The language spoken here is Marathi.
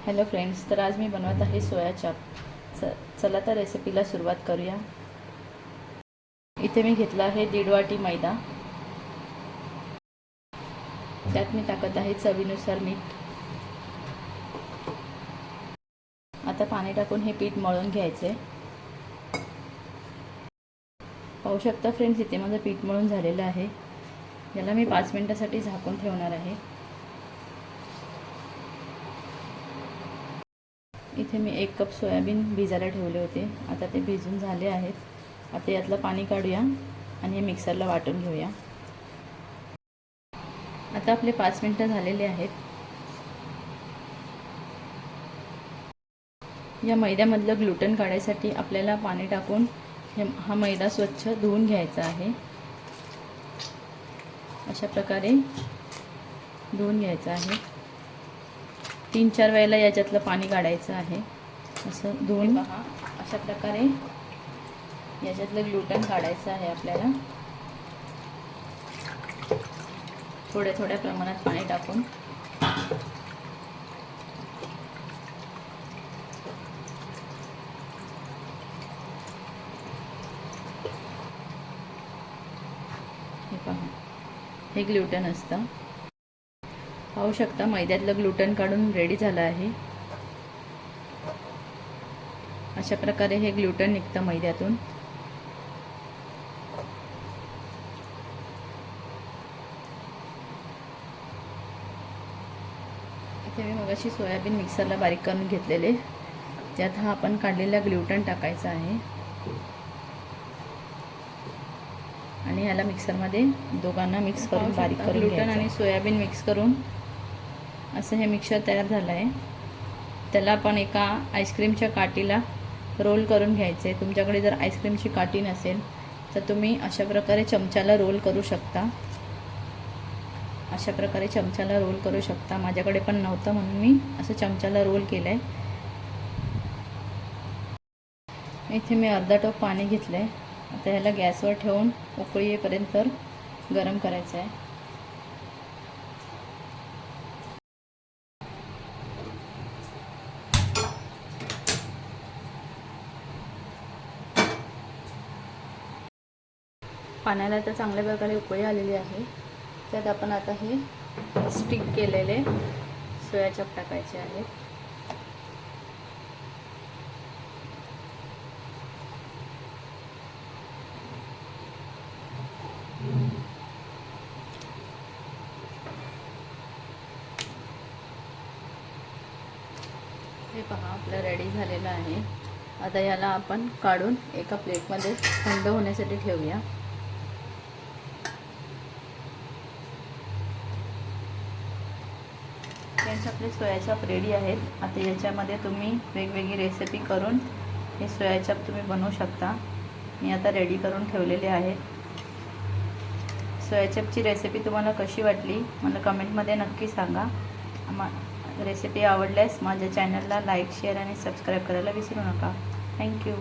हॅलो फ्रेंड्स, तर आज मी बनवत आहे सोया चाप. चला तर रेसिपीला सुरुवात करूया. इथे मी घेतला आहे 1.5 वाटी मैदा. त्यात मी टाकत आहे चवीनुसार मीठ. आता पाणी टाकून हे पीठ मळून घ्यायचे. पाहू शकता फ्रेंड्स, इथे माझं पीठ मळून झालेलं आहे. याला मी 5 मिनिटासाठी झाकून ठेवणार आहे. इथे मी 1 कप सोयाबीन भिजायला ठेवले होते. आता ते भिजून झाले आहेत. आता यातलं पाणी काढूया आणि हे मिक्सरला वाटून घेऊया. आता आपले 5 मिनिटं झालेले आहेत. या मैद्यामधलं ग्लुटन काढायसाठी आपल्याला पाणी टाकून हा मैदा स्वच्छ धुवून घ्यायचा आहे. अशा प्रकारे धुवून घ्यायचा आहे. 3-4 वेळेला याच्यातलं पाणी काढायचं आहे. असं धुवून पहा. अशा प्रकारे याच्यातलं ग्लुटन काढायचं आहे आपल्याला. थोड्या थोड्या प्रमाणात पाणी टाकून हे पहा, हे ग्लुटन असतं. पाहू शकता मैद्यातलं ग्लुटन काढून रेडी झालं आहे. अशा प्रकारे हे ग्लुटन निघतं मैद्यातून. इथे मी मगाशी सोयाबीन मिक्सरला बारीक करून घेतलेले, त्यात हा आपण काढलेला ग्लुटन टाकायचा आहे आणि याला मिक्सरमध्ये दोघांना मिक्स करून बारीक करून ग्लुटन आणि सोयाबीन मिक्स करून असं हे मिक्सर तयार झालं आहे. त्याला आपण एका आईस्क्रीमच्या काठीला रोल करून घ्यायचं आहे. तुमच्याकडे जर आईस्क्रीमची काठी नसेल तर तुम्ही अशा प्रकारे चमच्याला रोल करू शकता. अशा प्रकारे चमच्याला रोल करू शकता. माझ्याकडे पण नव्हतं म्हणून मी असं चमच्याला रोल केलं आहे. इथे मी अर्धा टोप पाणी घेतलं आहे. आता ह्याला गॅसवर ठेवून उकळी येईपर्यंत गरम करायचं आहे. पाण्याला तर चांगल्या प्रकारे उकळी आलेली आहे. त्यात आपण आता हे स्टिक केलेले सोया चाप टाकायचे आहेत. हे पहा, आपलं रेडी झालेलं आहे. आता याला आपण काढून एका प्लेटमध्ये थंड होण्यासाठी ठेवूया. फ्रेंड्स, आपले सोया चाप रेडी आहेत. आता याच्यामध्ये तुम्ही वेगवेगळी रेसिपी करून हे सोया चाप तुम्ही बनवू शकता. मी आता रेडी करून ठेवलेले आहेत. सोया चापची रेसिपी तुम्हाला कशी वाटली मला कमेंटमध्ये नक्की सांगा. रेसिपी आवडल्यास माझ्या चॅनलला लाईक, शेअर आणि सबस्क्राईब करायला विसरू नका. थँक्यू.